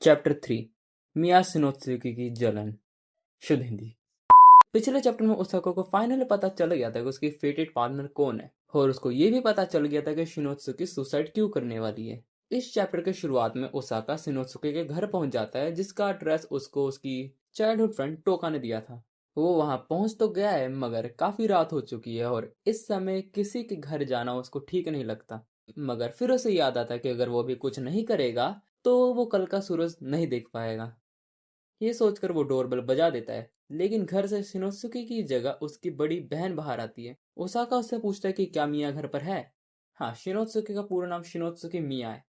Chapter 3 मिया शिनोत्सुकी की जलन। शुद्ध हिंदी। पिछले चैप्टर में ओसाका को फाइनली पता चल गया था कि उसकी फेटेड पार्टनर कौन है और उसको ये भी पता चल गया था कि शिनोत्सुकी सुसाइड क्यों करने वाली है। इस चैप्टर के शुरुआत में ओसाका शिनोत्सुकी के घर पहुंच जाता है, जिसका एड्रेस उसको उसकी चाइल्डहुड फ्रेंड टोका ने दिया था। वो वहां पहुंच तो गया है, मगर काफी रात हो चुकी है और इस समय किसी के घर जाना उसको ठीक नहीं लगता। मगर फिर उसे याद आता कि अगर वो भी कुछ नहीं करेगा तो वो कल का सूरज नहीं देख पाएगा। ये सोचकर वो डोरबेल बजा देता है, लेकिन घर से शिनोसुके की जगह उसकी बड़ी बहन बाहर आती है। ओसाका उससे पूछता है कि क्या मिया घर पर है। हाँ, शिनोत्सुके का पूरा नाम शिनोत्सुके मिया है।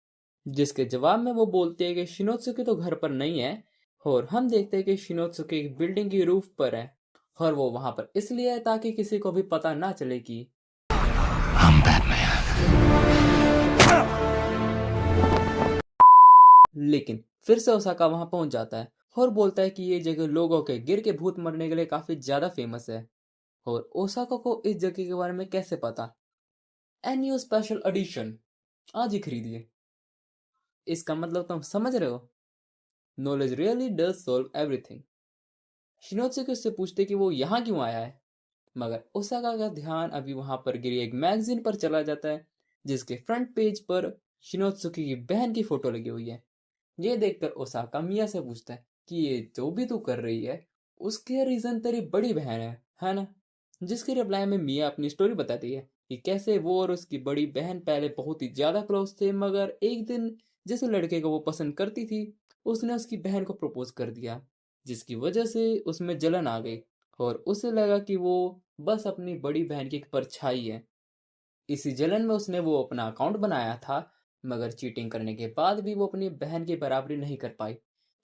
जिसके जवाब में वो बोलते हैं कि शिनोत्सुके तो घर पर नहीं है। और हम देखते हैं कि शिनोत्सुके एक बिल्डिंग की रूफ पर है और वो वहां पर इसलिए है ताकि किसी को भी पता ना चले कि लेकिन फिर से ओसाका वहां पहुंच जाता है और बोलता है कि ये जगह लोगों के गिर के भूत मरने के लिए काफी ज्यादा फेमस है। और ओसाका को इस जगह के बारे में कैसे पता। एनयू स्पेशल एडिशन आज ही खरीदिए। इसका मतलब तुम समझ रहे हो। Knowledge really does solve everything. Shinnosuke उससे पूछते कि वो यहाँ क्यों आया है, मगर ओसाका का ध्यान अभी वहां पर गिरी एक मैगजीन पर चला जाता है, जिसके फ्रंट पेज पर शिनोत्सुके की बहन की फोटो लगी हुई है। ये देखकर ओसाका मिया से पूछता है कि ये जो भी तू कर रही है उसके रीजन तेरी बड़ी बहन है ना। जिसके रिप्लाई में मिया अपनी स्टोरी बताती है कि कैसे वो और उसकी बड़ी बहन पहले बहुत ही ज्यादा क्लोज थे, मगर एक दिन जिस लड़के को वो पसंद करती थी उसने उसकी बहन को प्रपोज कर दिया, जिसकी वजह से उसमें जलन आ गई और उसे लगा कि वो बस अपनी बड़ी बहन की एक परछाई है। इसी जलन में उसने वो अपना अकाउंट बनाया था, मगर चीटिंग करने के बाद भी वो अपनी बहन की बराबरी नहीं कर पाई,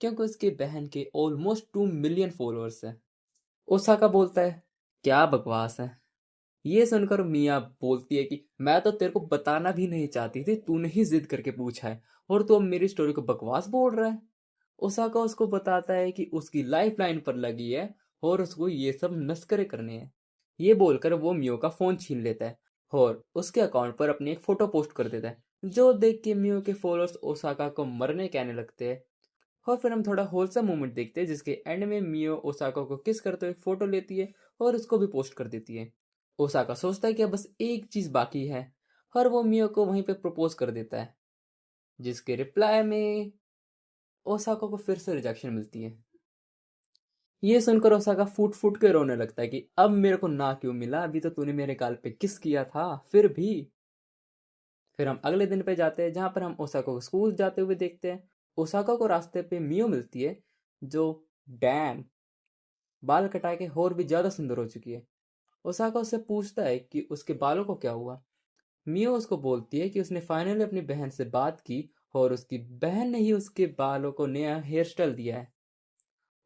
क्योंकि उसकी बहन के ऑलमोस्ट 2 मिलियन फॉलोअर्स हैं। ओसाका बोलता है, क्या बकवास है। ये सुनकर मिया बोलती है कि मैं तो तेरे को बताना भी नहीं चाहती थी, तूने ही जिद करके पूछा है और तू अब मेरी स्टोरी को बकवास बोल रहा है। ओसाका उसको बताता है कि उसकी लाइफ लाइन पर लगी है और उसको ये सब नस्करे करने हैं। ये बोलकर वो मियो का फोन छीन लेता है और उसके अकाउंट पर अपनी एक फोटो पोस्ट कर देता है, जो देख के मियो के फॉलोअर्स ओसाका को मरने कहने लगते हैं। और फिर हम थोड़ा होलसम मोमेंट देखते हैं, जिसके एंड में मियो ओसाका को किस करते हुए फोटो लेती है और उसको भी पोस्ट कर देती है। ओसाका सोचता है कि अब बस एक चीज बाकी है और वो मियो को वहीं पे प्रपोज कर देता है, जिसके रिप्लाई में ओसाका को फिर से रिजेक्शन मिलती है। ये सुनकर ओसाका फूट फूट के रोने लगता है कि अब मेरे को ना क्यों मिला, अभी तो तूने मेरे गाल पे किस किया था फिर भी। फिर हम अगले दिन पे जाते हैं, जहां पर हम ओसाका को स्कूल जाते हुए देखते हैं। ओसाका को रास्ते पे मियो मिलती है, जो डैम बाल कटा के और भी ज्यादा सुंदर हो चुकी है। ओसाका उससे पूछता है कि उसके बालों को क्या हुआ। मियो उसको बोलती है कि उसने फाइनली अपनी बहन से बात की और उसकी बहन ने ही उसके बालों को नया हेयर स्टाइल दिया है।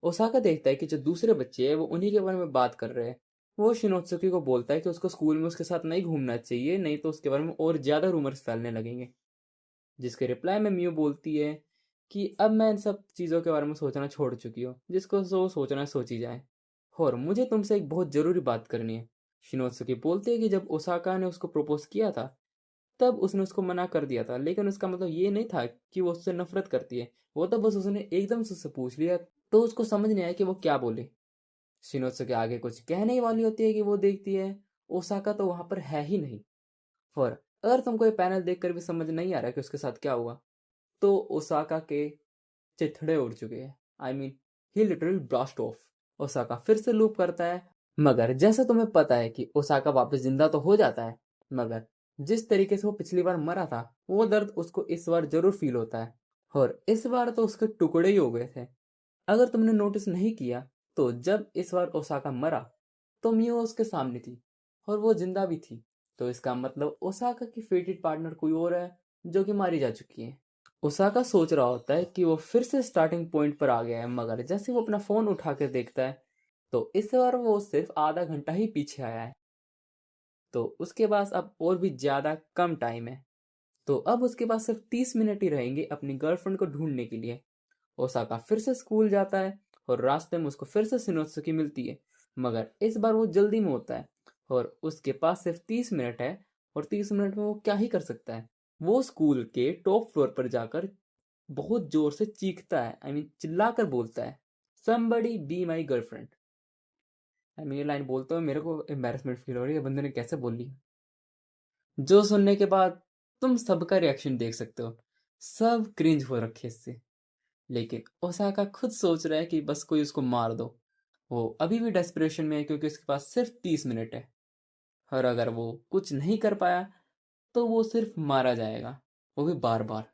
ओसाका देखता है कि जो दूसरे बच्चे हैं वो उन्हीं के बारे में बात कर रहे हैं। वो शिनोत्सुकी को बोलता है कि उसको स्कूल में उसके साथ नहीं घूमना चाहिए, नहीं तो उसके बारे में और ज्यादा रूमर्स फैलने लगेंगे। जिसके रिप्लाई में मियो बोलती है कि अब मैं इन सब चीज़ों के बारे में सोचना छोड़ चुकी हूँ, जिसको सोचना सोची जाए और मुझे तुमसे एक बहुत ज़रूरी बात करनी है। शिनोत्सुकी बोलती है कि जब ओसाका ने उसको प्रपोज किया था तब उसने उसको मना कर दिया था, लेकिन उसका मतलब ये नहीं था कि वो उससे नफरत करती है। वो तो बस उसने एकदम से उससे पूछ लिया, तो उसको समझ नहीं आया कि वो क्या बोले। शिनोत्सुकी आगे कुछ कहने ही वाली होती है कि वो देखती है ओसाका तो वहां पर है ही नहीं। और अगर तुमको ये पैनल देखकर भी समझ नहीं आ रहा कि उसके साथ क्या हुआ, तो ओसाका के चिथड़े उड़ चुके हैं। I mean he literally blast of. Osaka फिर से लूप करता है, मगर जैसा तुम्हें पता है कि ओसाका वापस जिंदा तो हो जाता है, मगर जिस तरीके से वो पिछली बार मरा था वो दर्द उसको इस बार जरूर फील होता है। और इस बार तो उसके टुकड़े ही हो गए थे। अगर तुमने नोटिस नहीं किया तो जब इस बार ओसाका मरा तो मियो उसके सामने थी और वो जिंदा भी थी। तो इसका मतलब ओसाका की फेटेड पार्टनर कोई और है, जो कि मारी जा चुकी है। ओसाका सोच रहा होता है कि वो फिर से स्टार्टिंग पॉइंट पर आ गया है, मगर जैसे वो अपना फोन उठा कर देखता है तो इस बार वो सिर्फ आधा घंटा ही पीछे आया है। तो उसके पास अब और भी ज्यादा कम टाइम है। तो अब उसके पास सिर्फ 30 मिनट ही रहेंगे अपनी गर्लफ्रेंड को ढूंढने के लिए। ओसाका फिर से स्कूल जाता है और रास्ते में उसको फिर से शिनोत्सुकी मिलती है, मगर इस बार वो जल्दी में होता है और उसके पास सिर्फ 30 मिनट है। और 30 मिनट में वो क्या ही कर सकता है। वो स्कूल के टॉप फ्लोर पर जाकर बहुत जोर से चीखता है, चिल्लाकर बोलता है, somebody be my girlfriend। ये लाइन बोलते हुए मेरे को एम्बैरेसमेंट फील हो रही है, बंदे ने कैसे बोल ली। जो सुनने के बाद तुम सबका रिएक्शन देख सकते हो, सब क्रिंज हो रखे इससे। लेकिन ओसाका खुद सोच रहा है कि बस कोई उसको मार दो। वो अभी भी डेस्परेशन में है क्योंकि उसके पास सिर्फ 30 मिनट है, और अगर वो कुछ नहीं कर पाया तो वो सिर्फ मारा जाएगा, वो भी बार बार।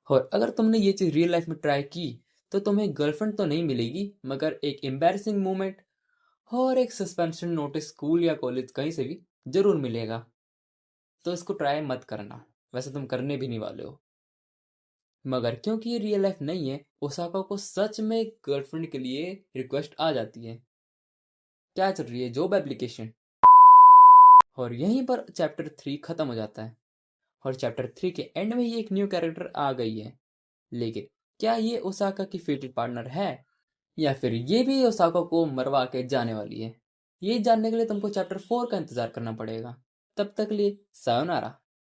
और अगर तुमने ये चीज़ रियल लाइफ में ट्राई की तो तुम्हें गर्लफ्रेंड तो नहीं मिलेगी, मगर एक एम्बैरसिंग मोमेंट और एक सस्पेंशन नोटिस स्कूल या कॉलेज कहीं से भी जरूर मिलेगा। तो इसको ट्राई मत करना, वैसे तुम करने भी नहीं वाले हो। मगर क्योंकि ये रियल लाइफ नहीं है, ओसाका को सच में गर्लफ्रेंड के लिए रिक्वेस्ट आ जाती है। क्या चल रही है, जॉब एप्लीकेशन। और यहीं पर चैप्टर 3 खत्म हो जाता है। और चैप्टर 3 के एंड में ही एक न्यू कैरेक्टर आ गई है। लेकिन क्या ये ओसाका की फेवरेट पार्टनर है, या फिर ये भी ओसाका को मरवा के जाने वाली है? ये जानने के लिए तुमको चैप्टर 4 का इंतजार करना पड़ेगा। तब तक लिए सायोनारा।